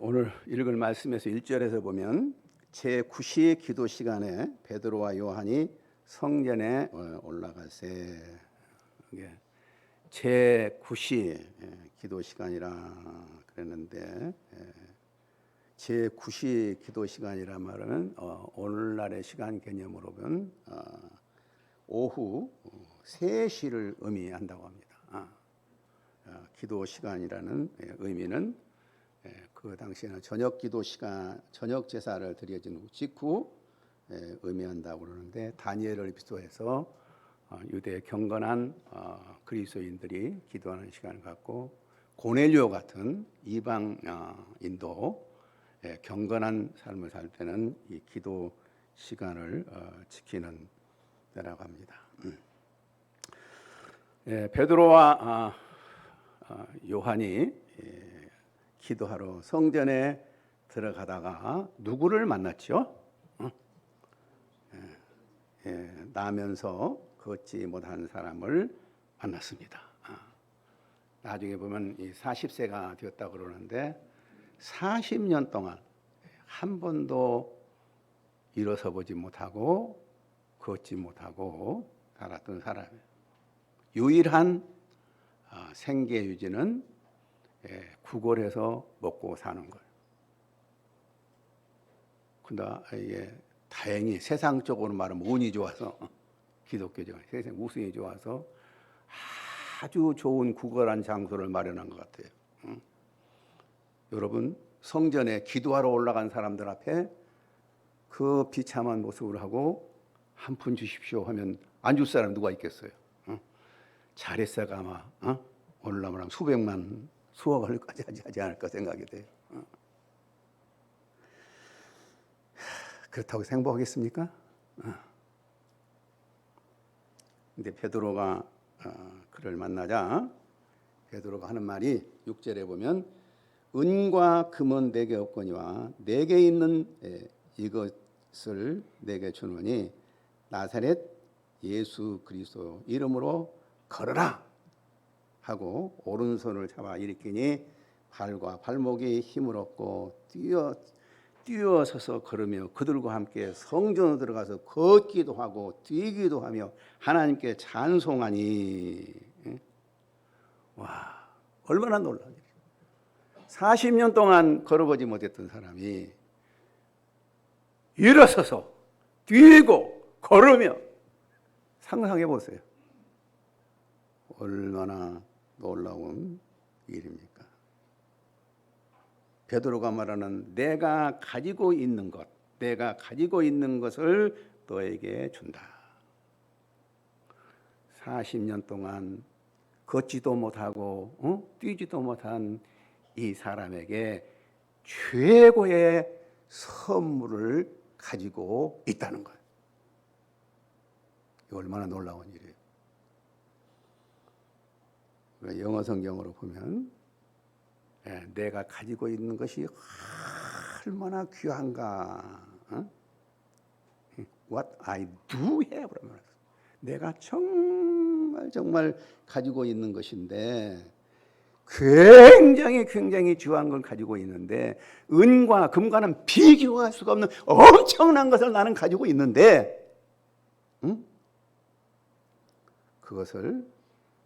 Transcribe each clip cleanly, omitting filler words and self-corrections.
오늘 읽을 말씀에서 1절에서 보면 제9시 기도 시간에 베드로와 요한이 성전에 올라가세. 제9시 기도 시간이라 그랬는데 제9시 기도 시간이라 말은 오늘날의 시간 개념으로 보면 오후 3시를 의미한다고 합니다. 기도 시간이라는 의미는 그 당시에는 저녁 기도 시간, 저녁 제사를 드려진 직후 의미한다고 그러는데, 다니엘을 비롯해서 유대 경건한 그리스도인들이 기도하는 시간을 갖고, 고넬료 같은 이방인도 경건한 삶을 살 때는 이 기도 시간을 지키는 때라고 합니다. 베드로와 요한이 기도하러 성전에 들어가다가 누구를 만났죠? 나면서 걷지 못한 사람을 만났습니다. 나중에 보면 40세가 되었다고 그러는데 40년 동안 한 번도 일어서 보지 못하고 걷지 못하고 살았던 사람이에요. 유일한 생계 유지는 구걸해서 먹고 사는 거예요. 근데 다행히 세상적으로 말하면 운이 좋아서, 기독교적인 세상 우승이 좋아서 아주 좋은 구걸한 장소를 마련한 것 같아요. 여러분, 성전에 기도하러 올라간 사람들 앞에 그 비참한 모습을 하고 한 푼 주십시오 하면 안 줄 사람 누가 있겠어요? 잘했어가 아마 오늘날만 수백만 수억 원까지 하지 않을까 생각이 돼요. 그렇다고 행복하겠습니까? 근데 베드로가 그를 만나자 베드로가 하는 말이 6절에 보면, 은과 금은 내게 없거니와 내게 있는 이것을 내게 주노니 나사렛 예수 그리스도 이름으로 걸어라 하고 오른손을 잡아 일으키니 발과 발목이 힘을 얻고 뛰어서서 걸으며 그들과 함께 성전으로 들어가서 걷기도 하고 뛰기도 하며 하나님께 찬송하니. 와, 얼마나 놀라운 일이에요. 40년 동안 걸어보지 못했던 사람이 일어서서 뛰고 걸으며, 상상해 보세요. 얼마나 놀라운 일입니까? 베드로가 말하는 내가 가지고 있는 것, 내가 가지고 있는 것을 너에게 준다. 40년 동안 걷지도 못하고 뛰지도 못한 이 사람에게 최고의 선물을 가지고 있다는 거예요. 이거 얼마나 놀라운 일이에요. 영어 성경으로 보면 내가 가지고 있는 것이 얼마나 귀한가. What I do have. 내가 정말 가지고 있는 것인데, 굉장히 귀한 걸 가지고 있는데, 은과 금과는 비교할 수가 없는 엄청난 것을 나는 가지고 있는데, 그것을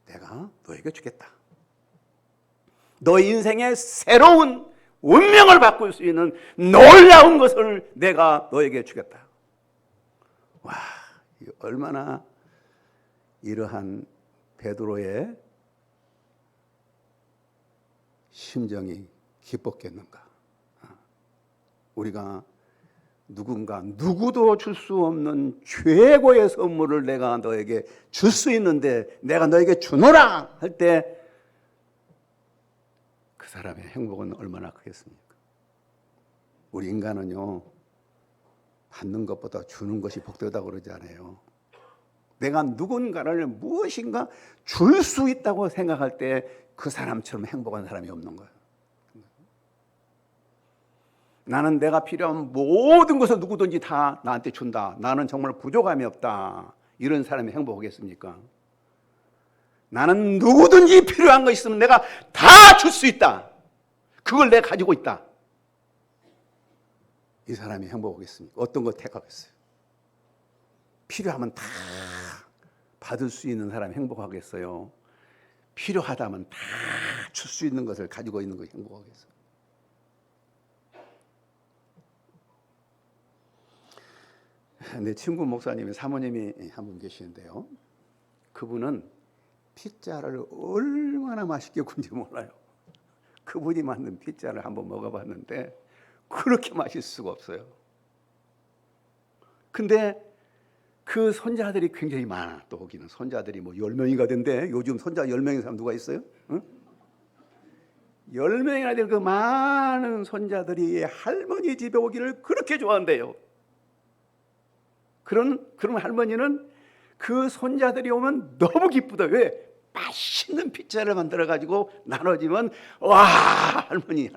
내가 너에게 주겠다. 너 인생의 새로운 운명을 바꿀 수 있는 놀라운 것을 내가 너에게 주겠다. 와, 얼마나 이러한 베드로의 심정이 기뻤겠는가. 우리가 누구도 줄 수 없는 최고의 선물을 내가 너에게 줄 수 있는데 내가 너에게 주노라 할 때 그 사람의 행복은 얼마나 크겠습니까? 우리 인간은요, 받는 것보다 주는 것이 복되다고 그러지 않아요. 내가 누군가를 무엇인가 줄 수 있다고 생각할 때 그 사람처럼 행복한 사람이 없는 거예요. 나는 내가 필요한 모든 것을 누구든지 다 나한테 준다. 나는 정말 부족함이 없다. 이런 사람이 행복하겠습니까? 나는 누구든지 필요한 거 있으면 내가 다 줄 수 있다. 그걸 내가 가지고 있다. 이 사람이 행복하겠습니까? 어떤 거 택하겠어요? 필요하면 다 받을 수 있는 사람이 행복하겠어요? 필요하다면 다 줄 수 있는 것을 가지고 있는 것이 행복하겠어요? 내 친구 목사님이 사모님이 한 분 계시는데요. 그분은 피자를 얼마나 맛있게 굽는지 몰라요. 그분이 만든 피자를 한번 먹어봤는데 그렇게 맛있을 수가 없어요. 근데 그 손자들이 굉장히 많아. 또 거기는 손자들이 뭐 10명이가 된대. 요즘 손자 10명인 사람 누가 있어요? 응? 10명이나 될 그 많은 손자들이 할머니 집에 오기를 그렇게 좋아한대요. 그런 할머니는 그 손자들이 오면 너무 기쁘다. 왜? 맛있는 피자를 만들어 가지고 나눠지면 와, 할머니.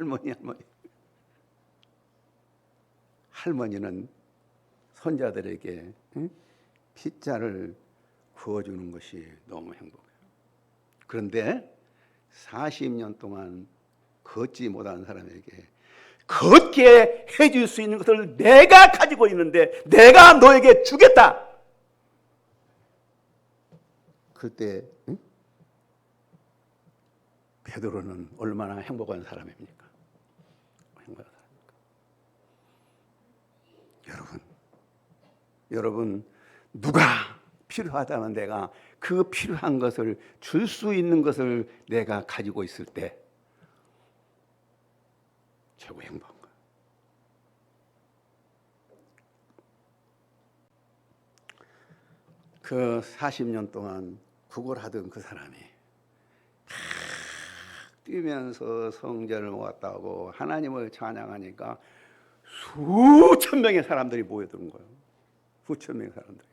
할머니는 손자들에게 피자를 구워주는 것이 너무 행복해요. 그런데 40년 동안 걷지 못한 사람에게 걷게 해줄 수 있는 것을 내가 가지고 있는데 내가 너에게 주겠다. 그때 베드로는 얼마나 행복한 사람입니까? 행복한 사람입니까? 여러분 누가 필요하다면 내가 그 필요한 것을 줄 수 있는 것을 내가 가지고 있을 때 최고 행복한 거예요. 그 40년 동안 구걸하던 그 사람이 뛰면서 성전을 모았다고 하나님을 찬양하니까 수천 명의 사람들이 모여드는 거예요. 수천 명의 사람들이.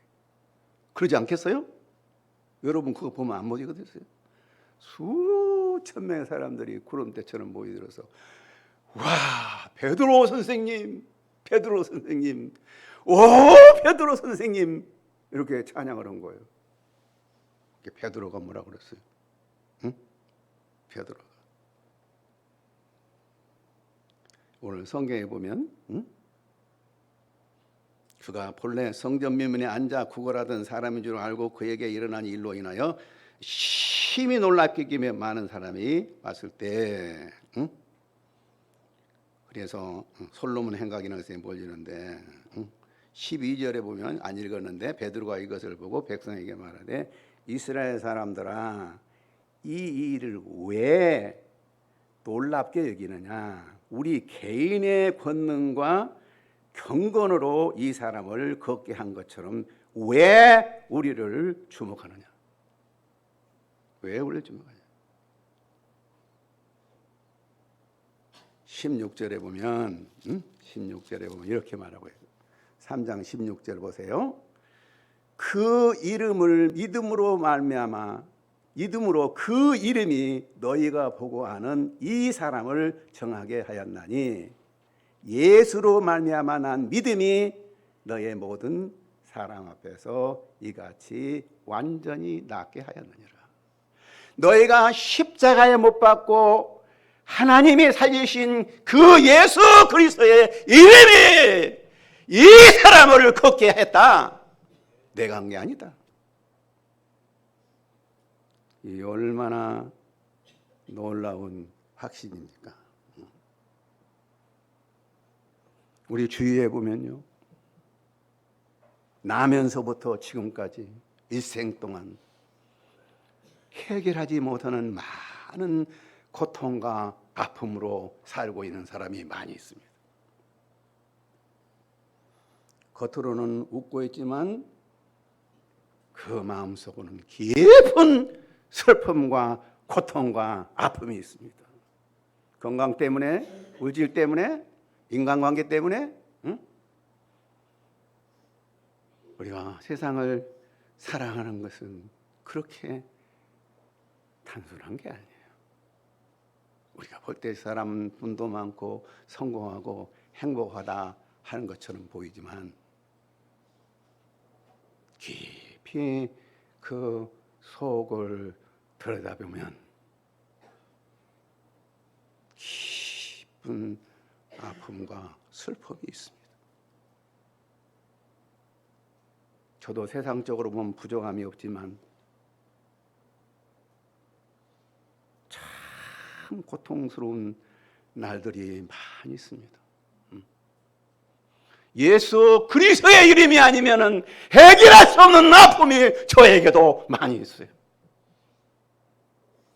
그러지 않겠어요? 여러분 그거 보면 안 모이거든요. 수천 명의 사람들이 구름대처럼 모여들어서 와, 베드로 선생님, 오, 베드로 선생님 이렇게 찬양을 한 거예요. 베드로가 뭐라 그랬어요? 응? 베드로가 오늘 성경에 보면 그가 본래 성전 미문에 앉아 구걸하던 사람인 줄 알고 그에게 일어난 일로 인하여 심히 놀랍게 여기며 많은 사람이 왔을 때 그래서 솔로몬 행각이라는 것에 몰리는데 12절에 보면 안 읽었는데 베드로가 이것을 보고 백성에게 말하되 이스라엘 사람들아 이 일을 왜 놀랍게 여기느냐? 우리 개인의 권능과 경건으로 이 사람을 걷게 한 것처럼 왜 우리를 주목하느냐? 왜 우리를 주목하냐? 16절에 보면 이렇게 말하고 있어요. 3장 16절 보세요. 그 이름을 믿음으로 그 이름이 너희가 보고 아는 이 사람을 정하게 하였나니 예수로 말미암아 난 믿음이 너의 모든 사람 앞에서 이같이 완전히 낫게 하였느니라. 너희가 십자가에 못 박고 하나님이 살리신 그 예수 그리스도의 이름이 이 사람을 걷게 했다. 내가 한 게 아니다. 이 얼마나 놀라운 확신입니까? 우리 주위에 보면요, 나면서부터 지금까지 일생 동안 해결하지 못하는 많은 고통과 아픔으로 살고 있는 사람이 많이 있습니다. 겉으로는 웃고 있지만 그 마음속으로는 깊은 슬픔과 고통과 아픔이 있습니다. 건강 때문에, 물질 때문에, 인간관계 때문에 우리가 세상을 사랑하는 것은 그렇게 단순한 게 아니에요. 우리가 볼 때 사람 분도 많고 성공하고 행복하다 하는 것처럼 보이지만 깊이 그 속을 들여다보면 깊은 아픔과 슬픔이 있습니다. 저도 세상적으로 보면 부족함이 없지만 참 고통스러운 날들이 많이 있습니다. 예수 그리스도의 이름이 아니면은 해결할 수 없는 아픔이 저에게도 많이 있어요.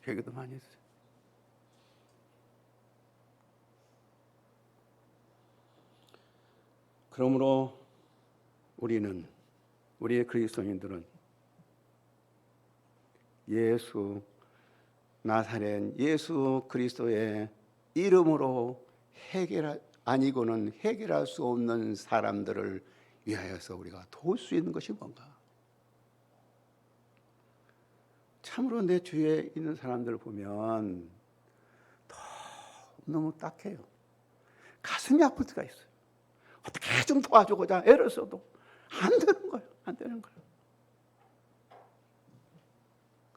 저에게도 많이 있어요. 그러므로 우리의 그리스도인들은 나사렛 예수 그리스도의 이름으로 아니고는 해결할 수 없는 사람들을 위하여서 우리가 도울 수 있는 것이 뭔가? 참으로 내 주위에 있는 사람들을 보면 너무 딱해요. 가슴이 아플 때가 있어요. 어떻게 좀 도와주고자 애를 써도 안 되는 거예요. 안 되는 거예요.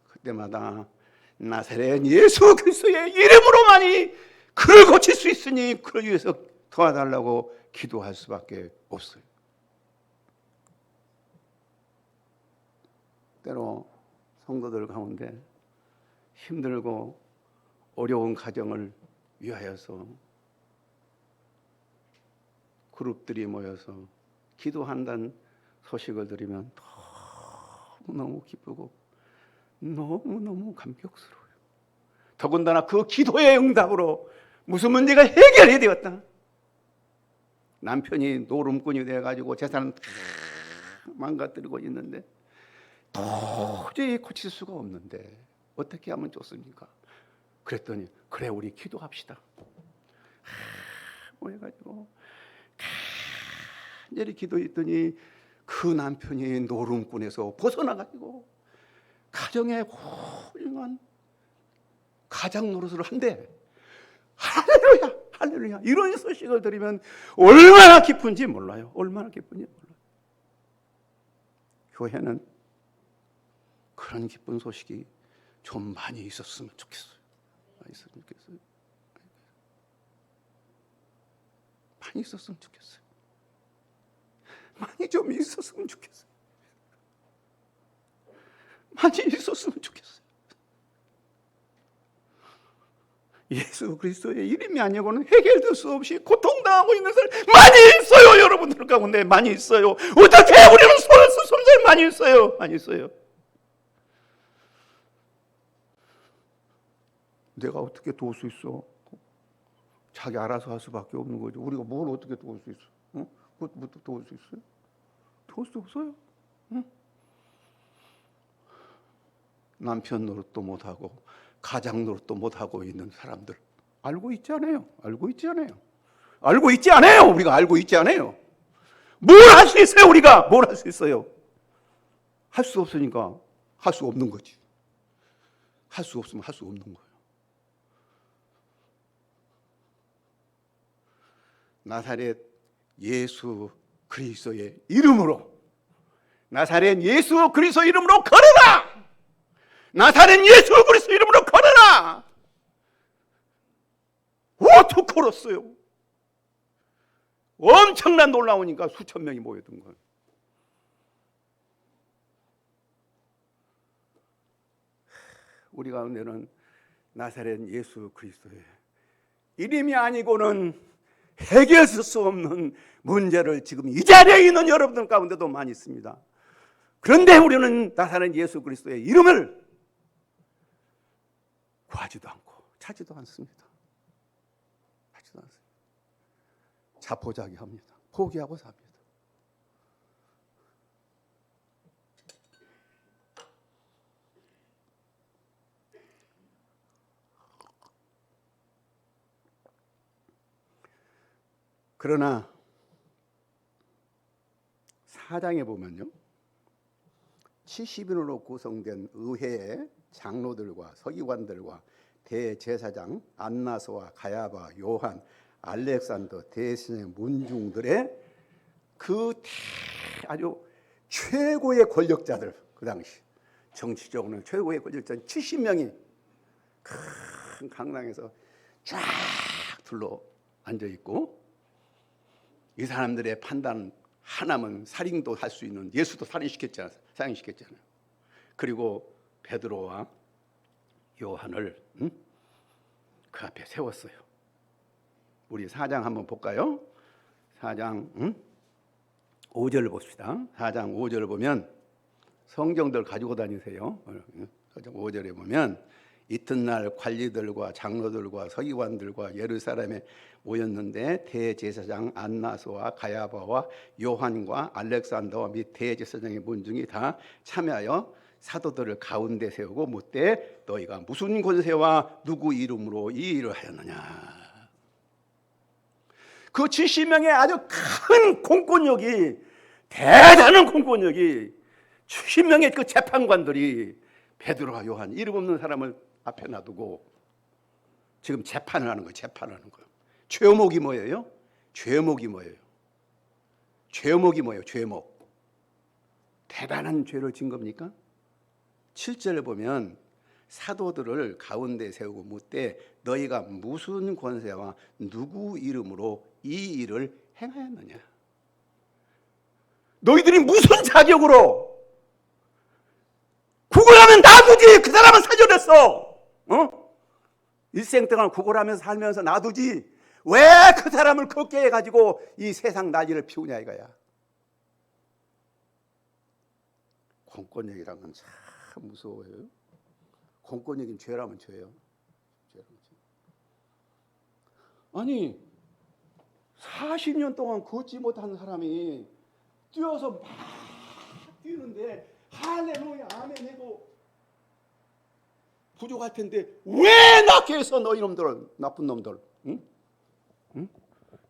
그때마다 나사렛 예수 그리스도의 이름으로만이 그를 고칠 수 있으니 그를 위해서 도와달라고 기도할 수밖에 없어요. 때로 성도들 가운데 힘들고 어려운 가정을 위하여서 그룹들이 모여서 기도한다는 소식을 들으면 너무너무 기쁘고 너무너무 감격스러워요. 더군다나 그 기도의 응답으로 무슨 문제가 해결이 되었다. 남편이 노름꾼이 돼가지고 재산은 다 망가뜨리고 있는데 도저히 고칠 수가 없는데 어떻게 하면 좋습니까? 그랬더니 그래 우리 기도합시다. 모여가지고 간절히 기도했더니 그 남편이 노름꾼에서 벗어나가지고 가정에 훌륭한 가장 노릇을 한대. 할렐루야, 할렐루야. 이런 소식을 들으면 얼마나 기쁜지 몰라요. 얼마나 기쁜지 몰라요. 교회는 그런 기쁜 소식이 좀 많이 있었으면 좋겠어요. 많이 있었으면 좋겠어요. 많이 있었으면 좋겠어요. 많이 좀 있었으면 좋겠어요. 많이 있었으면 좋겠어요. 예수 그리스도의 이름이 아니고는 해결될 수 없이 고통당하고 있는 사람 많이 있어요. 여러분들 가운데 많이 있어요. 어떻게 우리는 손을 많이 있어요. 많이 있어요. 내가 어떻게 도울 수 있어? 자기 알아서 할 수밖에 없는 거죠. 우리가 뭘 어떻게 도울 수 있어? 응? 뭐 도울 수 있어요? 도울 수 없어요. 응? 남편 노릇도 못하고 가장 노릇도 못하고 있는 사람들 알고 있지 않아요? 알고 있지 않아요? 알고 있지 않아요? 우리가 알고 있지 않아요? 뭘 할 수 있어요? 우리가 뭘 할 수 있어요? 할 수 없으니까 할 수 없는 거지. 할 수 없으면 할 수 없는 거예요. 나사렛 예수 그리스도의 이름으로 나사렛 예수 그리스도 이름으로 걸어라. 나사렛 예수 그리스도 이름으로 걸어라. 어떻게 걸었어요? 엄청난 놀라우니까 수천 명이 모여든 거예요. 우리 가운데는 나사렛 예수 그리스도의 이름이 아니고는 해결할 수 없는 문제를 지금 이 자리에 있는 여러분들 가운데도 많이 있습니다. 그런데 우리는 나사렛 예수 그리스도의 이름을 구하지도 않고 찾지도 않습니다. 찾지도 않습니다. 자포자기합니다. 포기하고 삽니다. 그러나 4장에 보면요, 70인으로 구성된 의회의 장로들과 서기관들과 대제사장 안나스와 가야바, 요한, 알렉산더 대신의 문중들의 그 아주 최고의 권력자들, 그 당시 정치적으로는 최고의 권력자들 70명이 큰 강당에서 쫙 둘러 앉아 있고 이 사람들의 판단 하나면 살인도 할 수 있는, 예수도 살인시켰잖아요. 사형시켰잖아요. 그리고 베드로와 요한을 그 앞에 세웠어요. 우리 4장 한번 볼까요? 4장 5절을 봅시다. 4장 5절을 보면, 성경들 가지고 다니세요. 4장 5절에 보면, 이튿날 관리들과 장로들과 서기관들과 예루살렘에 모였는데 대제사장 안나스와 가야바와 요한과 알렉산더와 및 대제사장의 문중이 다 참여하여 사도들을 가운데 세우고 묻되 너희가 무슨 권세와 누구 이름으로 이 일을 하였느냐. 그 70명의 아주 큰 공권력이, 대단한 공권력이 70명의 그 재판관들이 베드로와 요한, 이름 없는 사람을 앞에 놔두고 지금 재판을 하는 거예요. 재판을 하는 거예요. 죄목이 뭐예요? 죄목이 뭐예요? 죄목이 뭐예요? 죄목. 대단한 죄를 진 겁니까? 7절을 보면 사도들을 가운데 세우고 묻되 너희가 무슨 권세와 누구 이름으로 이 일을 행하였느냐. 너희들이 무슨 자격으로, 구걸하면 놔두지. 그 사람은 사절했어. 일생 동안 구걸하면서 살면서 놔두지. 왜 그 사람을 걷게 해가지고 이 세상 난리를 피우냐 이거야. 공권력이란 건 참 무서워요. 공권력인 죄라면 죄예요. 아니 40년 동안 걷지 못하는 사람이 뛰어서 막 뛰는데 할렐루야 아멘 해도 부족할 텐데 왜 낳게 해서 너희 놈들, 나쁜 놈들, 응? 응?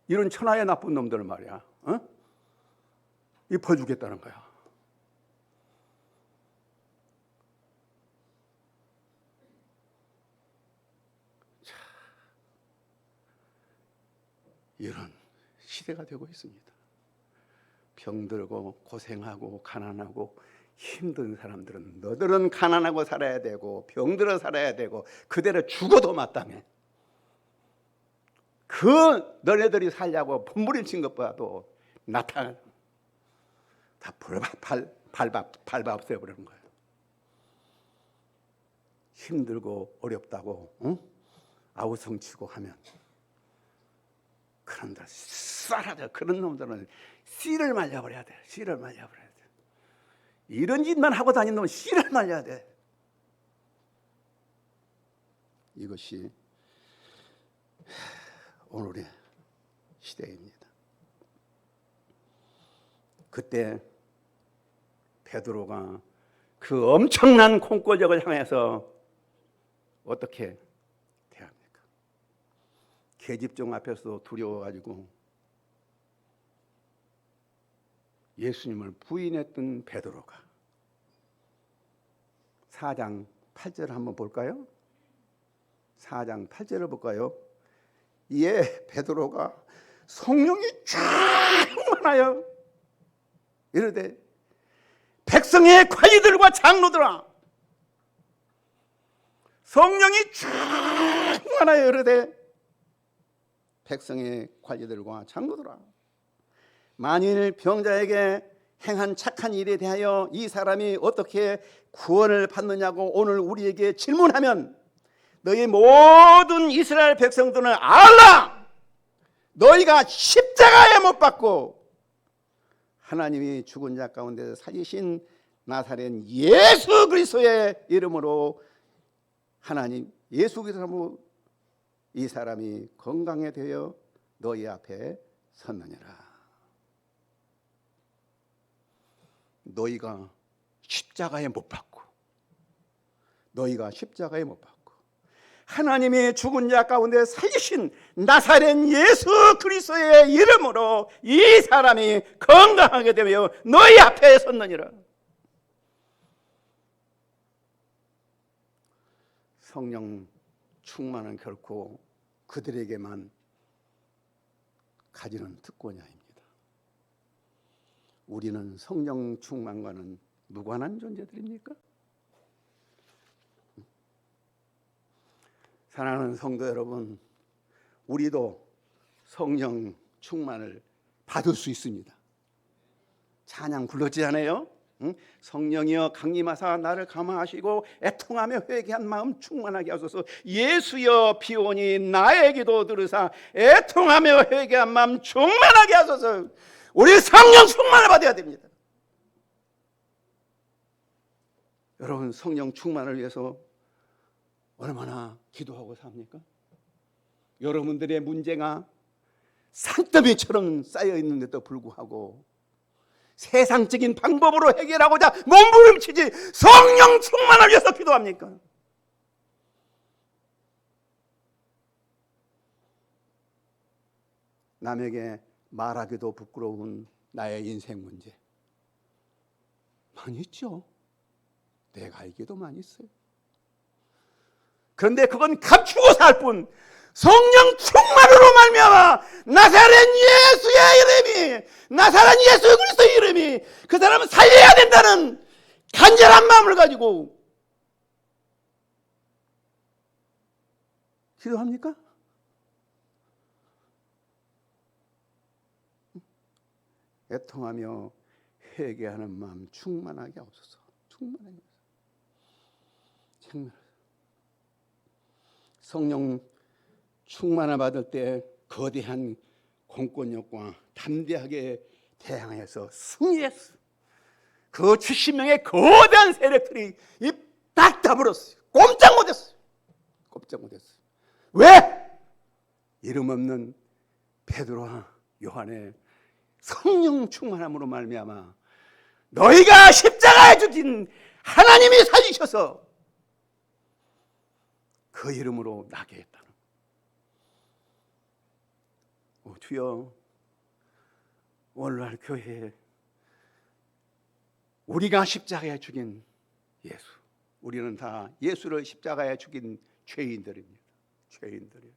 이런 천하의 나쁜 놈들 말이야, 입혀주겠다는 거야. 자, 이런 시대가 되고 있습니다. 병들고 고생하고 가난하고 힘든 사람들은 너들은 가난하고 살아야 되고 병들어 살아야 되고 그대로 죽어도 마땅해. 그 너네들이 살려고 분부림친 것보다도 나타 다 밟아 없애버리는 거예요. 힘들고 어렵다고 아우성치고 하면 그런다 쌀하자. 그런 놈들은 씨를 말려버려야 돼. 씨를 말려버려야 돼. 이런 짓만 하고 다니는 놈은 씨를 말려야 돼. 이것이 오늘의 시대입니다. 그때 베드로가 그 엄청난 공권력을 향해서 어떻게 대합니까? 계집종 앞에서 두려워가지고 예수님을 부인했던 베드로가 4장 8절을 한번 볼까요? 4장 8절을 볼까요? 이에 베드로가 성령이 충만하여 이르되 백성의 관리들과 장로들아, 성령이 충만하여 이르되 백성의 관리들과 장로들아, 만일 병자에게 행한 착한 일에 대하여 이 사람이 어떻게 구원을 받느냐고 오늘 우리에게 질문하면 너희 모든 이스라엘 백성들은 알라! 너희가 십자가에 못 박고 하나님이 죽은 자 가운데 살리신 나사렛 예수 그리스도의 이름으로 하나님 예수 그리스도로 이 사람이 건강해 되어 너희 앞에 섰느니라. 너희가 십자가에 못 박고, 너희가 십자가에 못 박고 하나님이 죽은 자 가운데 살리신 나사렛 예수 그리스도의 이름으로 이 사람이 건강하게 되며 너희 앞에 섰느니라. 성령 충만은 결코 그들에게만 가지는 특권이 아닙니다. 우리는 성령 충만과는 무관한 존재들입니까? 사랑하는 성도 여러분, 우리도 성령 충만을 받을 수 있습니다. 찬양 불렀지 않아요? 응? 성령이여 강림하사 나를 감화하시고 애통하며 회개한 마음 충만하게 하소서. 예수여 피오니 나의 기도 들으사 애통하며 회개한 마음 충만하게 하소서. 우리 성령 충만을 받아야 됩니다. 여러분, 성령 충만을 위해서 얼마나 기도하고 삽니까? 여러분들의 문제가 산더미처럼 쌓여 있는데도 불구하고 세상적인 방법으로 해결하고자 몸부림치지 성령 충만을 위해서 기도합니까? 남에게 말하기도 부끄러운 나의 인생 문제 많이 있죠. 내가 알기도 많이 있어요. 그런데 그건 감추고 살 뿐, 성령 충만으로 말미암아 나사렛 예수의 이름이, 나사렛 예수 그리스도의 이름이 그 사람을 살려야 된다는 간절한 마음을 가지고 기도합니까? 애통하며 회개하는 마음 충만하게 하옵소서. 충만하게 하옵소서. 성령 충만을 받을 때 거대한 공권력과 담대하게 대항해서 승리했어. 그 70명의 거대한 세력들이 딱 다물었어요. 꼼짝 못했어요. 꼼짝 못했어요. 왜? 이름 없는 베드로와 요한의 성령 충만함으로 말미암아 너희가 십자가에 죽인 하나님이 살리셔서 그 이름으로 나게 했다는. 주여, 오늘날 교회에 우리가 십자가에 죽인 예수, 우리는 다 예수를 십자가에 죽인 죄인들입니다. 죄인들이에요.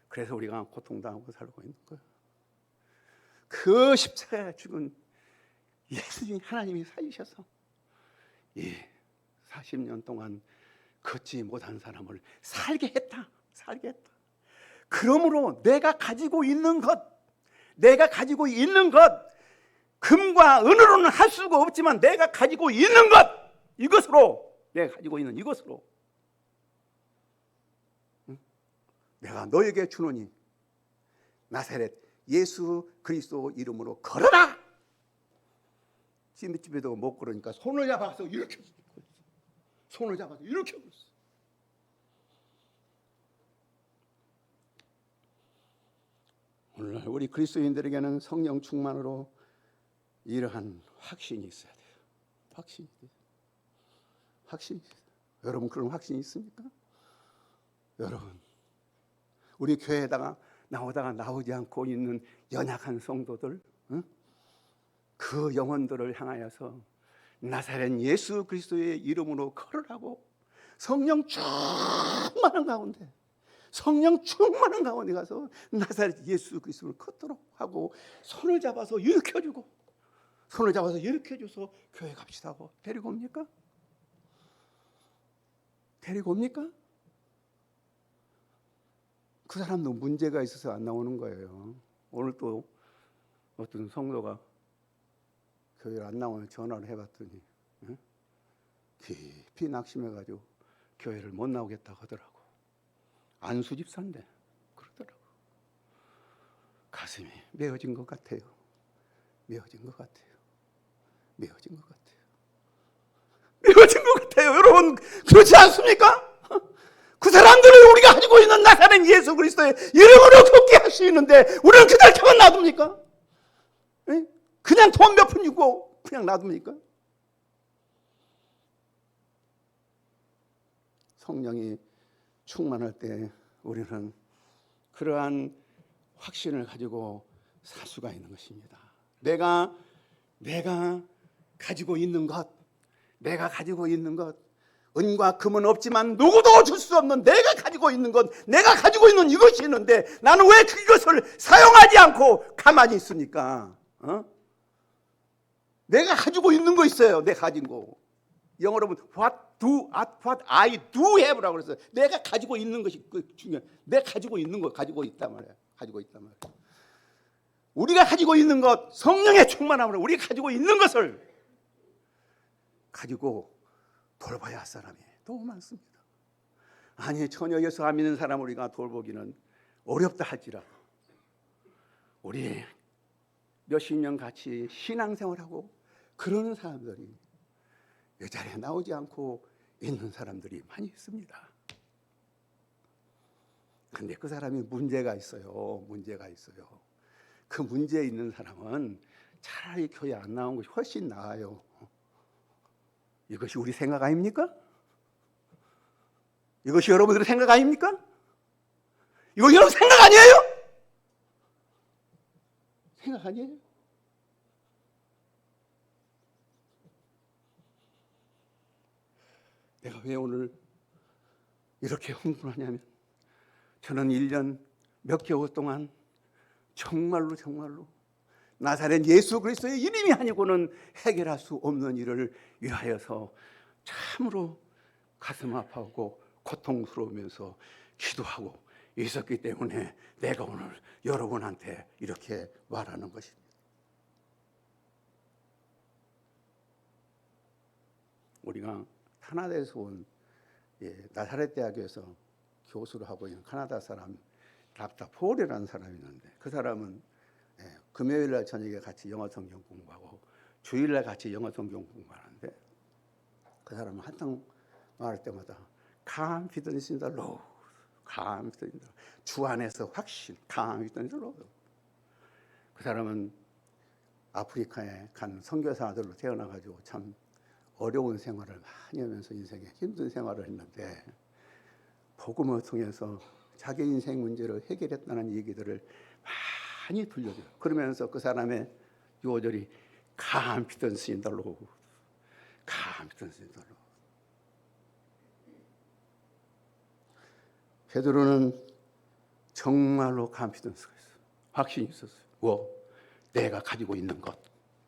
그래서 우리가 고통당하고 살고 있는 거예요. 그 십자가에 죽은 예수님 하나님이 살리셔서 이 40년 동안 걷지 못한 사람을 살게 했다. 그러므로 내가 가지고 있는 것, 금과 은으로는 할 수가 없지만 내가 가지고 있는 것, 내가 가지고 있는 이것으로 내가 너에게 주노니 나사렛 예수 그리스도 이름으로 걸어라. 집에도 못 걸으니까 손을 잡아서 이렇게 걸었어. 오늘날 우리 그리스도인들에게는 성령 충만으로 이러한 확신이 있어야 돼요. 확신이. 여러분 그런 확신이 있습니까? 여러분, 우리 교회에다가 나오다가 나오지 않고 있는 연약한 성도들, 그 영혼들을 향하여서 나사렛 예수 그리스도의 이름으로 걸으라고 성령 충만한 가운데 가서 나사렛 예수 그리스도를 걷도록 하고 손을 잡아서 일으켜줘서 교회 갑시다 하고 데리고 옵니까? 그 사람도 문제가 있어서 안 나오는 거예요. 오늘 또 어떤 성도가 교회를 안 나오는 전화를 해봤더니 깊이 낙심해가지고 교회를 못 나오겠다고 하더라고. 안수 집사인데 그러더라고. 가슴이 메어진 것 같아요. 여러분, 그렇지 않습니까? 그 사람들을 우리가 가지고 있는 나사렛 예수 그리스도의 이름으로 걷게 할 수 있는데 우리는 그냥 놔둡니까? 그냥 돈 몇 푼 주고 그냥 놔둡니까? 성령이 충만할 때 우리는 그러한 확신을 가지고 살 수가 있는 것입니다. 내가 가지고 있는 것, 은과 금은 없지만 누구도 줄 수 없는 내가 가지고 있는 이것이 있는데 나는 왜 그것을 사용하지 않고 가만히 있습니까? 내가 가지고 있는 거 있어요. 내가 가진 거. 영어로 보면 what I do have라고 그랬어요. 내가 가지고 있는 것이 중요해. 내가 가지고 있는 거 가지고 있단 말이야. 우리가 가지고 있는 것, 성령의 충만함으로 우리가 가지고 있는 것을 가지고 돌봐야 할 사람이 너무 많습니다. 아니, 전혀 예수 안 믿는 사람 우리가 돌보기는 어렵다 할지라도 우리 몇십 년 같이 신앙생활하고 그러는 사람들이 이 자리에 나오지 않고 있는 사람들이 많이 있습니다. 근데 그 사람이 문제가 있어요. 문제가 있어요. 그 문제 있는 사람은 차라리 교회 안 나온 것이 훨씬 나아요. 이것이 우리 생각 아닙니까? 이것이 여러분들의 생각 아닙니까? 이거 여러분 생각 아니에요? 생각 아니에요? 내가 왜 오늘 이렇게 흥분하냐면 저는 1년 몇 개월 동안 정말로 나사렛 예수 그리스도의 이름이 아니고는 해결할 수 없는 일을 위하여서 참으로 가슴 아파하고 고통스러우면서 기도하고 있었기 때문에 내가 오늘 여러분한테 이렇게 말하는 것입니다. 우리가 캐나다에서 온 나사렛 대학에서 교수를 하고 있는 캐나다 사람 닥터 폴이라는 사람이 있는데 그 사람은 금요일날 저녁에 같이 영어 성경 공부하고 주일날 같이 영어 성경 공부하는데 그 사람은 한창 말할 때마다 confidence in the Lord, confidence in the Lord. 주 안에서 확신, confidence in the Lord. 그 사람은 아프리카에 간 선교사 아들로 태어나가지고 참 어려운 생활을 많이 하면서 인생에 힘든 생활을 했는데 복음을 통해서 자기 인생 문제를 해결했다는 얘기들을 많이 들려줘요. 그러면서 그 사람의 요절이 confidence in the Lord, confidence in the Lord. 베드로는 정말로 confidence가 있어요. 확신이 있었어요. 내가 가지고 있는 것,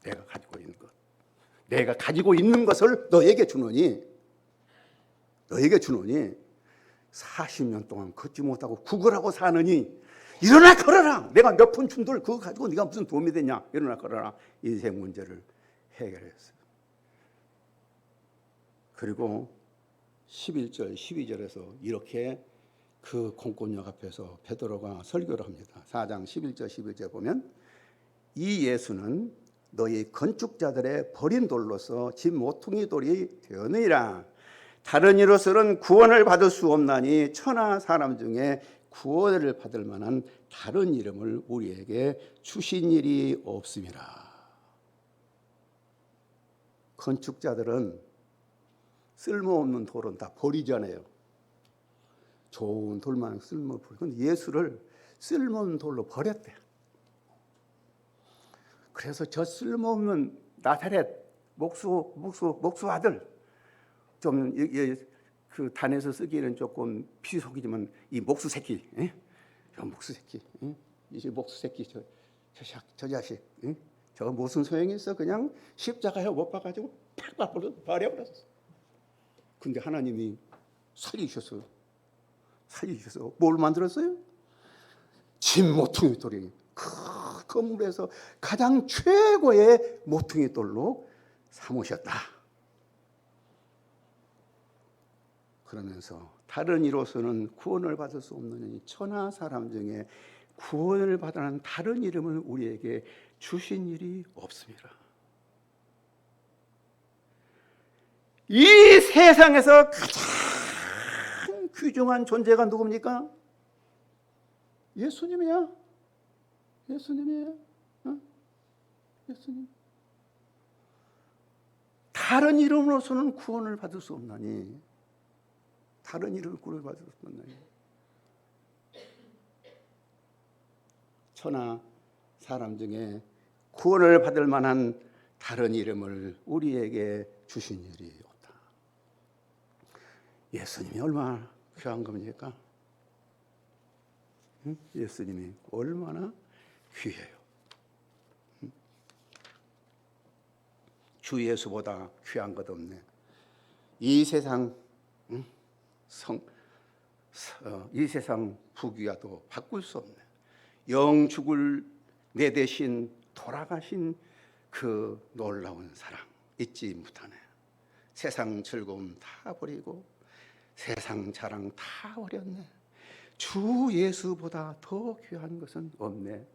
내가 가지고 있는 것, 내가 가지고 있는 것을 너에게 주노니 40년 동안 걷지 못하고 구걸하고 사느니 일어나 걸어라. 내가 몇 푼 춘돌 그거 가지고 네가 무슨 도움이 되냐. 일어나 걸어라. 인생 문제를 해결했어요. 그리고 11절 12절에서 이렇게 그 공권력 앞에서 베드로가 설교를 합니다. 4장 11절 11절 보면 이 예수는 너희 건축자들의 버린 돌로서 집 모퉁이 돌이 되었느니라. 다른 이로서는 구원을 받을 수 없나니 천하 사람 중에 구원을 받을 만한 다른 이름을 우리에게 주신 일이 없음이라. 건축자들은 쓸모없는 돌은 다 버리잖아요. 좋은 돌만 쓸모 버리고 예수를 쓸모없는 돌로 버렸대. 그래서 저 쓸모없는 나사렛 목수 아들 좀 그 단에서 쓰기에는 조금 비속이지만 이 목수 새끼, 저 목수 새끼, 이 목수 새끼 저 자식, 저 무슨 소용이 있어? 그냥 십자가에 못 박아가지고 팍 버려버렸어. 근데 하나님이 살리셨어요. 뭘 만들었어요? 집 모퉁이 돌이 그 건물에서 가장 최고의 모퉁이 돌로 삼으셨다. 그러면서 다른 이로서는 구원을 받을 수 없는 천하 사람 중에 구원을 받는 다른 이름을 우리에게 주신 일이 없습니다. 이 세상에서 가장 귀중한 존재가 누굽니까? 예수님이야. 예수님이에요. 예수님. 다른 이름으로서는 구원을 받을 수 없나니. 다른 이름을 구원을 받을 수 없나니. 천하 사람 중에 구원을 받을 만한 다른 이름을 우리에게 주신 일이 없다. 예수님이 얼마나 귀한 겁니까? 예수님이 얼마나 귀해요. 주 예수보다 귀한 것 없네. 이 세상 이 세상 부귀와도 바꿀 수 없네. 영 죽을 내 대신 돌아가신 그 놀라운 사랑 잊지 못하네. 세상 즐거움 다 버리고 세상 자랑 다 버렸네. 주 예수보다 더 귀한 것은 없네.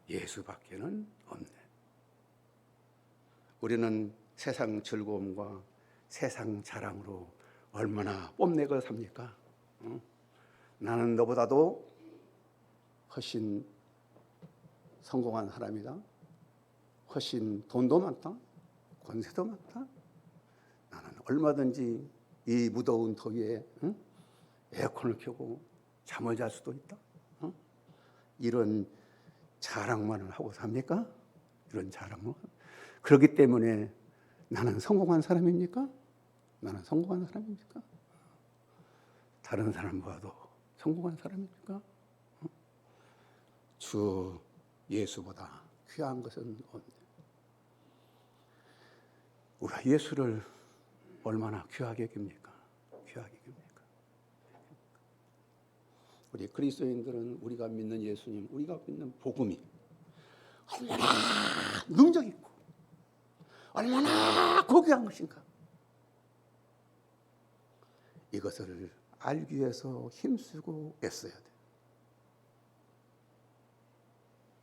예수밖에는 없네. 우리는 세상 즐거움과 세상 자랑으로 얼마나 뽐내고 삽니까? 나는 너보다도 훨씬 성공한 사람이다. 훨씬 돈도 많다. 권세도 많다. 나는 얼마든지 이 무더운 더위에 에어컨을 켜고 잠을 잘 수도 있다. 이런 자랑만을 하고 삽니까? 이런 자랑만. 그렇기 때문에 나는 성공한 사람입니까? 나는 성공한 사람입니까? 다른 사람보다도 성공한 사람입니까? 주 예수보다 귀한 것은 없네. 우리가 예수를 얼마나 귀하게 여깁니까? 귀하게 여깁니까? 우리 그리스도인들은 우리가 믿는 예수님, 우리가 믿는 복음이 얼마나 능력 있고 얼마나 고귀한 것인가. 이것을 알기 위해서 힘쓰고 애써야 돼.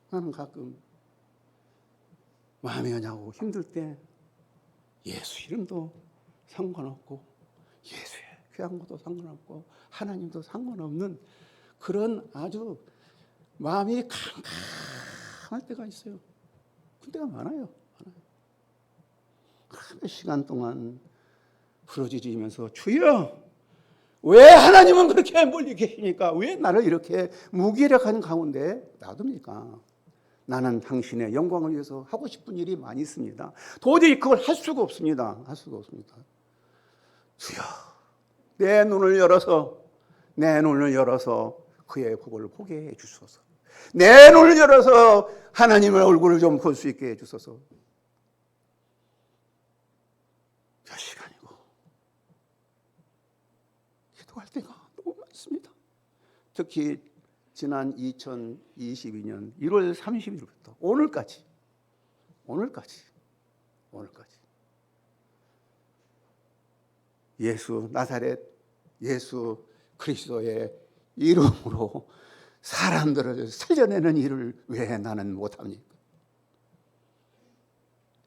나는 가끔 마음이 그냐고 힘들 때 예수 이름도 상관없고 예수의 귀한 것도 상관없고 하나님도 상관없는 그런 아주 마음이 캄캄할 때가 있어요. 그때가 많아요. 한 시간 동안 부러지면서 주여 왜 하나님은 그렇게 멀리 계시니까 왜 나를 이렇게 무기력한 가운데 놔둡니까? 나는 당신의 영광을 위해서 하고 싶은 일이 많이 있습니다. 도저히 그걸 할 수가 없습니다. 할 수가 없습니다. 주여 내 눈을 열어서 그의 복을 보게 해주소서. 내 눈을 열어서 하나님의 얼굴을 좀 볼 수 있게 해주소서. 몇 시간이고 기도할 때가 너무 많습니다. 특히 지난 2022년 1월 30일부터 오늘까지 예수 나사렛 예수 그리스도의 이름으로 사람들을 살려내는 일을 왜 나는 못합니까?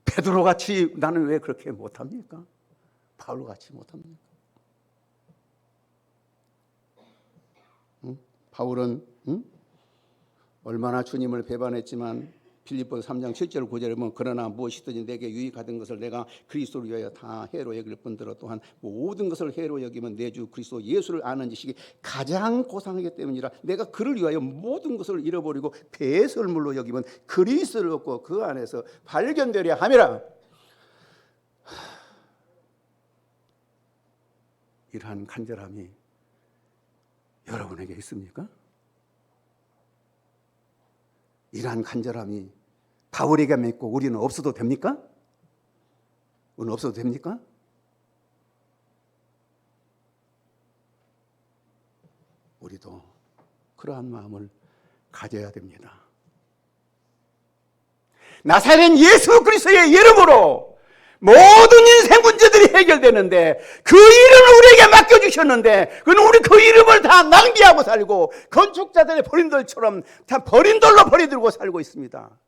베드로같이 나는 왜 그렇게 못합니까? 바울같이 못합니까? 바울은 얼마나 주님을 배반했지만 빌립보서 3장 7절 9절에 보면 그러나 무엇이든지 내게 유익하던 것을 내가 그리스도를 위하여 다 해로 여길 뿐더러 또한 모든 것을 해로 여기면 내 주 그리스도 예수를 아는 지식이 가장 고상하기 때문이라. 내가 그를 위하여 모든 것을 잃어버리고 배설물로 여기면 그리스도를 얻고 그 안에서 발견되려 함이라. 이러한 간절함이 여러분에게 있습니까? 이러한 간절함이 바울에게 있고 우리는 없어도 됩니까? 우리는 없어도 됩니까? 우리도 그러한 마음을 가져야 됩니다. 나사렛 예수 그리스도의 이름으로 모든 인생 문제들이 해결되는데 그 이름을 우리에게 맡겨주셨는데 우리 그 이름을 다 낭비하고 살고 건축자들의 버린돌처럼 다 버린돌로 버리들고 살고 있습니다.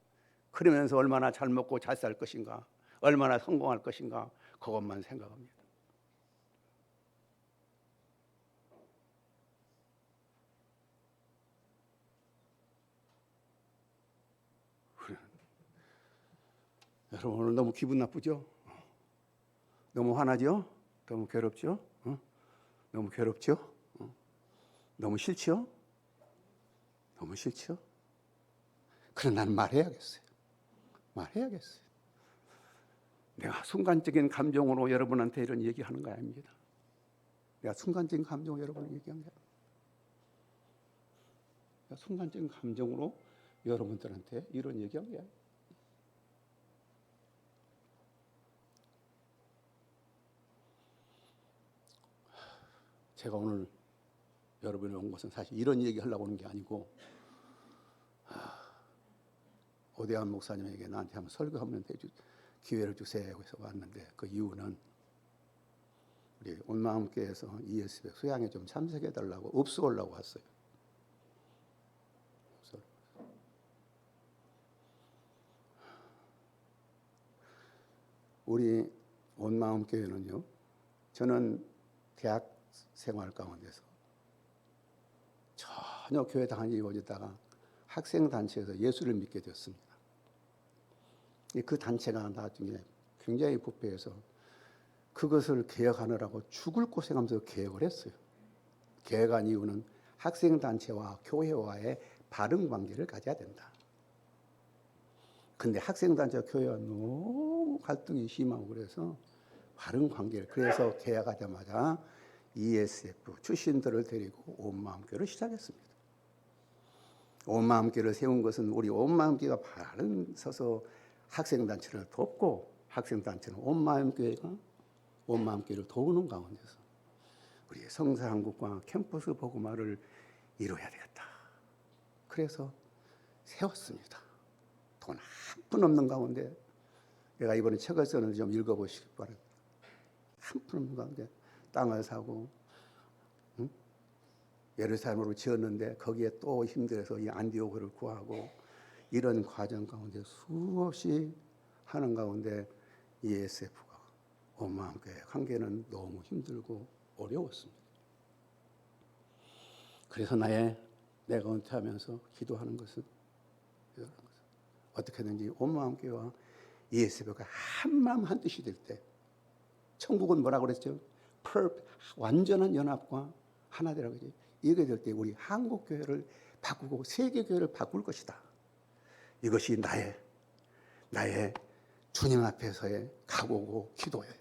그러면서 얼마나 잘 먹고 잘 살 것인가, 얼마나 성공할 것인가 그것만 생각합니다. 여러분 오늘 너무 기분 나쁘죠? 너무 화나죠? 너무 괴롭죠? 너무 괴롭죠? 너무 싫죠? 너무 싫죠? 그럼 나는 말해야겠어요. 내가 순간적인 감정으로 여러분한테 이런 얘기하는 거 아닙니다. 내가 순간적인 감정으로 여러분을 얘기한 거야. 내가 순간적인 감정으로 여러분들한테 이런 얘기한 거야. 제가 오늘 여러분이 온 것은 사실 이런 얘기 하려고 오는 게 아니고 오대환 목사님에게 나한테 한번 설교 한번 기회를 주세요 해서 왔는데, 그 이유는 우리 온마음교회에서 ESF 수양에 좀 참석해달라고 업수하려고 왔어요. 우리 온마음교회는요, 저는 대학 생활 가운데서 전혀 교회 다니지 못했다가 학생단체에서 예수를 믿게 되었습니다. 그 단체가 나중에 굉장히 부패해서 그것을 개혁하느라고 죽을 고생하면서 개혁을 했어요. 개혁한 이유는 학생단체와 교회와의 바른 관계를 가져야 된다. 근데 학생단체와 교회와 너무 갈등이 심하고 그래서 바른 관계를, 그래서 개혁하자마자 ESF 출신들을 데리고 온마음교회를 시작했습니다. 온마음교회를 세운 것은 우리 온마음교회가 바른 서서 학생단체를 돕고, 학생단체는 온마음교회가 온마음교회를 도우는 가운데서 우리의 성사한국과 캠퍼스 복음화를 이루어야 되겠다. 그래서 세웠습니다. 돈 한 푼 없는 가운데, 내가 이번에 책을 썼는데 좀 읽어보시기 바랍니다. 한 푼 없는 가운데 땅을 사고, 예루살렘으로 지었는데 거기에 또 힘들어서 이 안디오크를 구하고, 이런 과정 가운데 수없이 하는 가운데 ESF가 온마음교회 관계는 너무 힘들고 어려웠습니다. 그래서 내가 은퇴하면서 기도하는 것은 어떻게든지 온마음교회와 ESF가 한마음 한뜻이 될 때, 천국은 뭐라고 그랬죠? 완전한 연합과 하나 되라고 그러죠. 이게 될 때 우리 한국교회를 바꾸고 세계교회를 바꿀 것이다. 이것이 나의 주님 앞에서의 각오고 기도예요.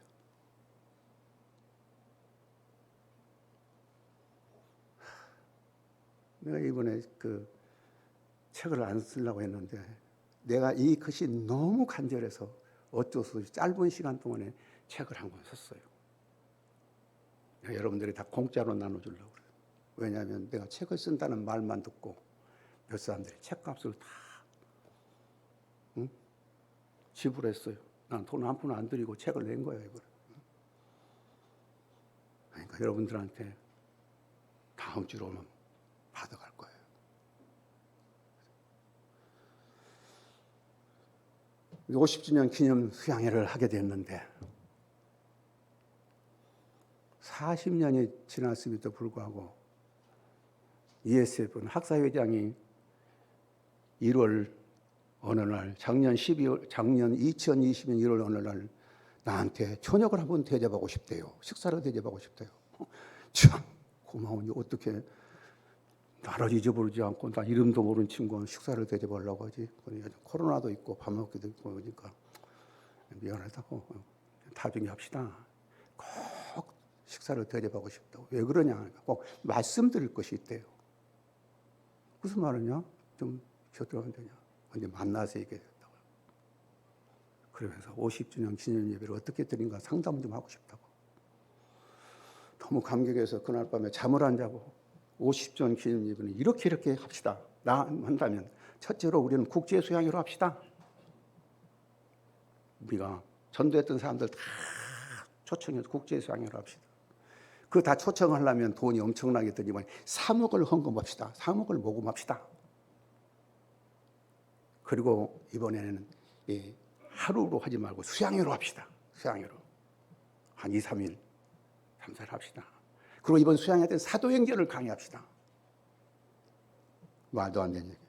내가 이번에 그 책을 안 쓰려고 했는데, 내가 이 것이 너무 간절해서 어쩔 수 없이 짧은 시간 동안에 책을 한 권 썼어요. 여러분들이 다 공짜로 나눠주려고 그래요. 왜냐하면 내가 책을 쓴다는 말만 듣고 몇 사람들이 책값을 다 지불했어요. 난 돈 한 푼 안 들이고 책을 낸 거예요, 이걸. 그러니까 여러분들한테 다음 주로 오면 받아갈 거예요. 50주년 기념 수양회를 하게 됐는데 40년이 지났음에도 불구하고 ESF는 학사회장이 1월 어느 날, 작년 2020년 1월 어느 날 나한테 저녁을 한번 대접하고 싶대요. 식사를 대접하고 싶대요. 참 고마우니 어떻게 나를 잊어버리지 않고 나 이름도 모르는 친구는 식사를 대접하려고 하지. 코로나도 있고 밥 먹기도 있고 그러니까 미안하다고 나중에 합시다. 꼭 식사를 대접하고 싶다고. 왜 그러냐? 꼭 말씀드릴 것이 있대요. 무슨 말이냐? 좀 곁들여면 되냐? 언제 만나서 얘기했다고. 그러면서 50주년 기념 예배를 어떻게 드린가 상담 좀 하고 싶다고. 너무 감격해서 그날 밤에 잠을 안 자고 50주년 기념 예배는 이렇게 합시다. 나 한다면 첫째로 우리는 국제 수양회로 합시다. 우리가 전도했던 사람들 다 초청해서 국제 수양회로 합시다. 그 다 초청하려면 돈이 엄청나게 들지만 3억을 헌금합시다. 3억을 모금합시다. 그리고 이번에는 하루로 하지 말고 수양회로 합시다. 수양회로. 한 2, 3일, 3, 4일 합시다. 그리고 이번 수양회 때 사도행전을 강의합시다. 말도 안 되는 얘기.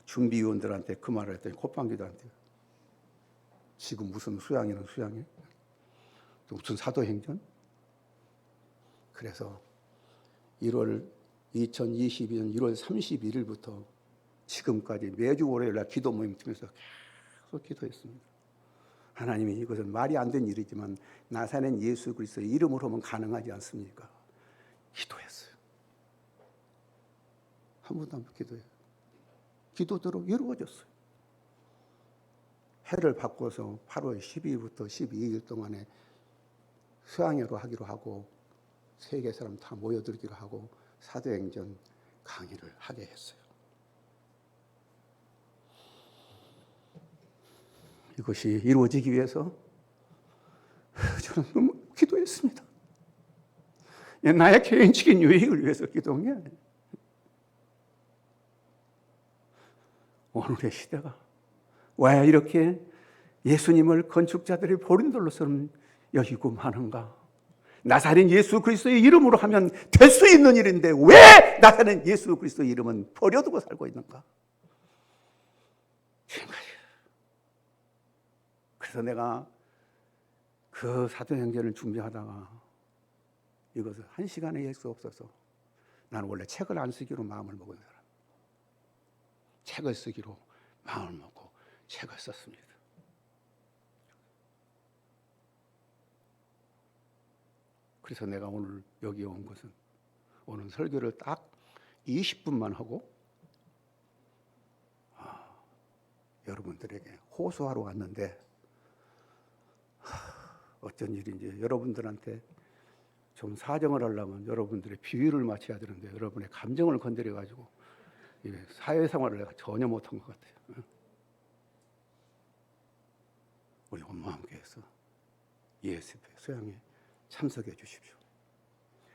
준비위원들한테 그 말을 했더니 콧방귀들한테 지금 무슨 수양회는 수양회? 무슨 사도행전? 그래서 2022년 1월 31일부터 지금까지 매주 월요일날 기도 모임 통해서 계속 기도했습니다. 하나님이 이것은 말이 안 되는 일이지만 나사렛 예수 그리스도의 이름으로 하면 가능하지 않습니까? 기도했어요. 한 번도 안 기도해요. 기도대로 이루어졌어요. 해를 바꿔서 8월 12일부터 12일 동안에 수양회로 하기로 하고 세계 사람 다 모여들기로 하고 사도행전 강의를 하게 했어요. 이것이 이루어지기 위해서 저는 너무 기도했습니다. 나의 개인적인 유익을 위해서 기도한 게 아니에요. 오늘의 시대가 왜 이렇게 예수님을 건축자들의 보린돌로처럼 여기고 마는가? 나사렛 예수 그리스도의 이름으로 하면 될 수 있는 일인데 왜 나사렛 예수 그리스도의 이름은 버려두고 살고 있는가? 그래서 내가 그 사도행전을 준비하다가 이것을 한 시간에 할 수 없어서 나는 원래 책을 안 쓰기로 마음을 먹은 사람. 책을 쓰기로 마음을 먹고 책을 썼습니다. 그래서 내가 오늘 여기 온 것은 오늘 설교를 딱 20분만 하고 여러분들에게 호소하러 왔는데 어쩐 일인지 여러분들한테 좀 사정을 하려면 여러분들의 비위를 맞춰야 되는데 여러분의 감정을 건드려 가지고 사회생활을 내가 전혀 못한 것 같아요. 우리 엄마와 함께해서 ESF 수양에 참석해 주십시오.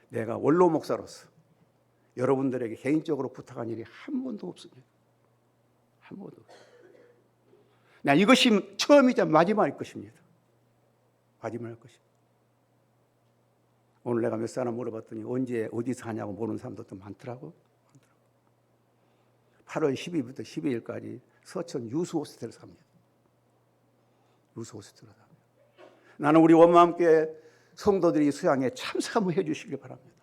내가 원로 목사로서 여러분들에게 개인적으로 부탁한 일이 한 번도 없습니다. 한 번도 없습니다. 이것이 처음이자 마지막일 것입니다. 마지막일 것입니다. 오늘 내가 몇 사람 물어봤더니 언제 어디서 하냐고 모르는 사람도 많더라고. 8월 10일부터 12일까지 서천 유수 호스텔에서 합니다. 유수 호스텔에서 합니다. 나는 우리 원마와 함께 성도들이 수양에 참석 한번 해주시길 바랍니다.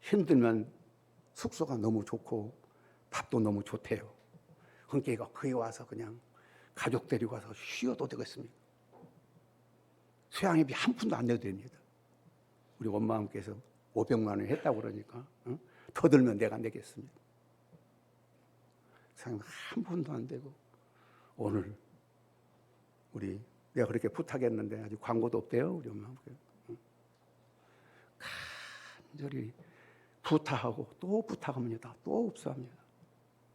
힘들면 숙소가 너무 좋고 밥도 너무 좋대요. 그러니까 거기 와서 그냥 가족 데리고 와서 쉬어도 되겠습니다. 수양회비 한 푼도 안 내도 됩니다. 우리 원마와 함께해서 500만 원 했다고 그러니까 더 들면 내가 내겠습니다. 수양회비 한 푼도 안 되고 오늘 우리 내가 그렇게 부탁했는데 아직 광고도 없대요. 우리 엄마 함께 간절히 부탁하고 또 부탁합니다. 또 up수합니다.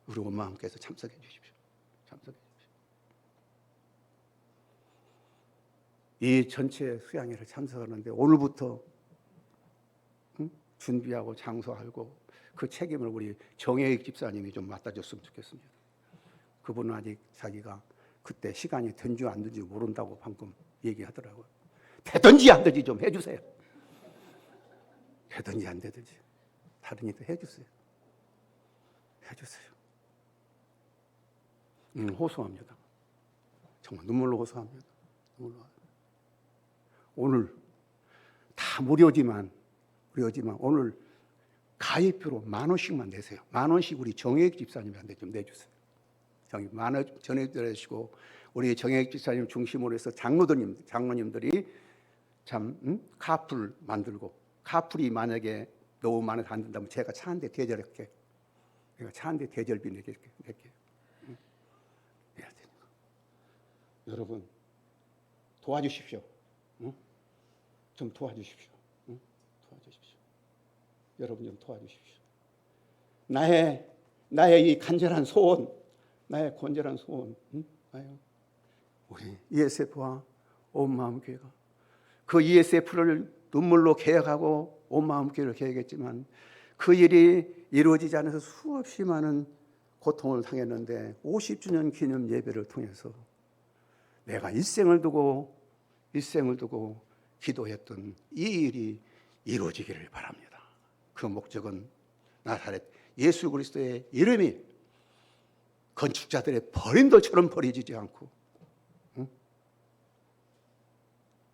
우리 엄마 함께해서 참석해 주십시오. 참석해 주십시오. 이 전체 수양회를 참석하는데 오늘부터 준비하고 장소하고 그 책임을 우리 정혜익 집사님이 좀 맡아줬으면 좋겠습니다. 그분은 아직 자기가 그때 시간이 된지 안 된지 모른다고 방금 얘기하더라고요. 되든지 안 되든지 좀 해주세요. 되든지 안 되든지 다른 일도 해주세요. 해주세요. 호소합니다. 정말 눈물로 호소합니다. 눈물로. 오늘 다 무료지만 오늘 가입표로 10,000원씩만 내세요. 10,000원씩 우리 정혜익 집사님한테 좀 내주세요. 10,000원 전해드리시고 우리 정혜익 집사님 중심으로 해서 장로님들이 참 카풀 만들고 카풀이 만약에 너무 많아서 안 된다면 제가 차 한 대 대절할게. 내가 차 한 대 대절비 낼게. 내야 되니까. 여러분 도와주십시오. 좀 도와주십시오. 도와주십시오. 여러분 좀 도와주십시오. 나의 이 간절한 소원, 나의 건절한 소원, 우리 ESF와 온 마음 교회가 그 ESF를 눈물로 계약하고 온 마음 교회를 계약했지만 그 일이 이루어지지 않아서 수없이 많은 고통을 당했는데 50주년 기념 예배를 통해서 내가 일생을 두고 기도했던 이 일이 이루어지기를 바랍니다. 그 목적은 나사렛 예수 그리스도의 이름이 건축자들의 버린 돌처럼 버려지지 않고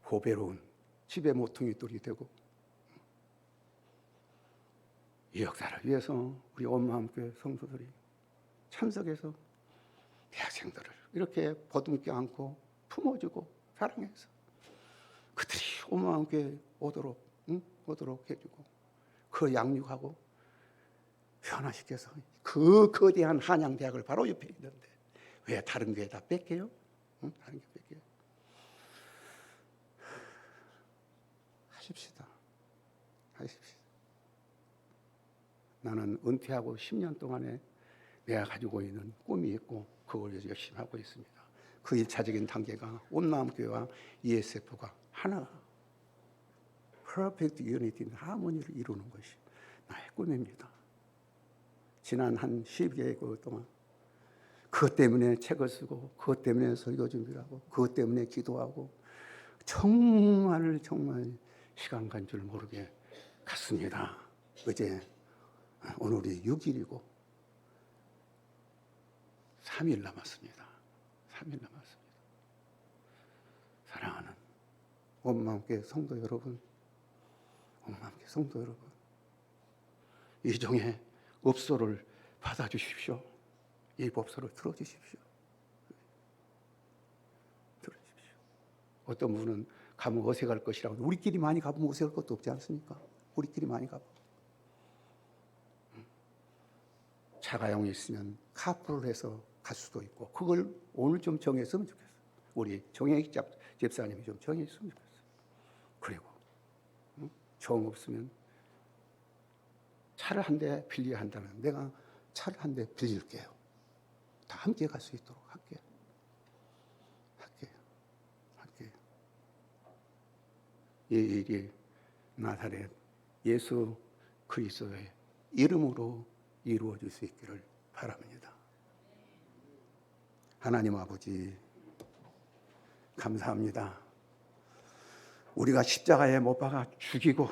고배로운 집의 모퉁이 돌이 되고 이 역사를 위해서 우리 엄마 함께 성도들이 참석해서 대학생들을 이렇게 보듬게 안고 품어주고 사랑해서 그들이 엄마 함께 오도록 해주고 그 양육하고 변화시켜서 그 거대한 한양대학을 바로 옆에 있는데 왜 다른 교회다 뺏겨요? 다른 교회 뺏겨요? 하십시다. 나는 은퇴하고 10년 동안에 내가 가지고 있는 꿈이 있고 그걸 열심히 하고 있습니다. 그 1차적인 단계가 온마음교회와 ESF가 하나 퍼펙트 유니티 하모니를 이루는 것이 나의 꿈입니다. 지난 한 12개월 동안 그것 때문에 책을 쓰고 그것 때문에 설교 준비를 하고 그것 때문에 기도하고 정말 시간 간 줄 모르게 갔습니다. 어제 오늘이 6일이고 3일 남았습니다. 3일 남았습니다. 사랑하는 온마음교회 성도 여러분, 온마음교회 성도 여러분, 이종의 업소를 받아주십시오. 이 법소를 들어주십시오. 들어주십시오. 어떤 분은 가면 어색할 것이라고. 우리끼리 많이 가보면 어색할 것도 없지 않습니까? 우리끼리 많이 가보. 자가용이 있으면 카풀을 해서 갈 수도 있고 그걸 오늘 좀 정했으면 좋겠어요. 우리 정혜익 집사님이 좀 정했으면 좋겠어요. 그리고 정 없으면 차를 한 대 빌려야 한다면 내가 차를 한 대 빌릴게요. 다 함께 갈 수 있도록 할게요. 이 일이 나사렛 예수 그리스도의 이름으로 이루어질 수 있기를 바랍니다. 하나님 아버지 감사합니다. 우리가 십자가에 못 박아 죽이고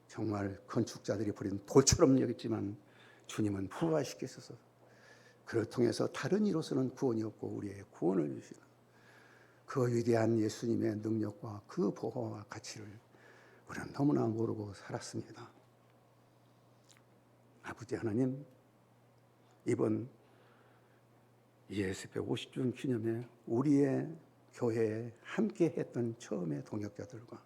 정말 건축자들이 버린 돌처럼 여겼지만 주님은 부활시키셔서 그를 통해서 다른 이로서는 구원이 없고 우리의 구원을 주시는 그 위대한 예수님의 능력과 그 보호와 가치를 우리는 너무나 모르고 살았습니다. 아버지 하나님, 이번 ESF 50주년 기념에 우리의 교회에 함께 했던 처음의 동역자들과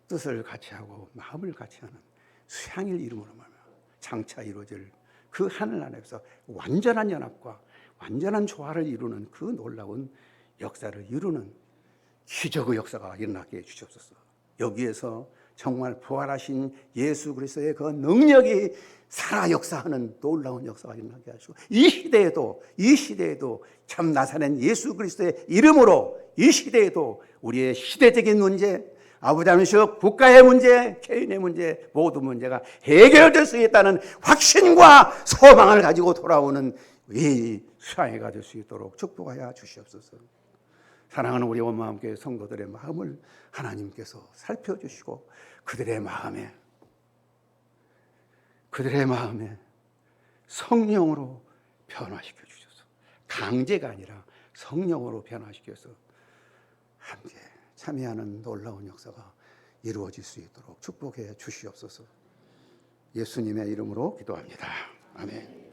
뜻을 같이 하고 마음을 같이 하는 수양일 이름으로 말하며 장차 이루어질 그 하늘 안에서 완전한 연합과 완전한 조화를 이루는 그 놀라운 역사를 이루는 기적의 역사가 일어나게 해주시옵소서. 여기에서 정말 부활하신 예수 그리스도의 그 능력이 살아 역사하는 놀라운 역사가 일어나게 하시고 이 시대에도 참 나사렛 예수 그리스도의 이름으로 이 시대에도 우리의 시대적인 문제, 아버지 하나님 국가의 문제, 개인의 문제, 모든 문제가 해결될 수 있다는 확신과 소망을 가지고 돌아오는 이 수양회가 될 수 있도록 축복하여 주시옵소서. 사랑하는 우리 온마음교회 성도들의 마음을 하나님께서 살펴주시고 그들의 마음에 성령으로 변화시켜 주셔서 강제가 아니라 성령으로 변화시켜서 함께 참여하는 놀라운 역사가 이루어질 수 있도록 축복해 주시옵소서. 예수님의 이름으로 기도합니다. 아멘.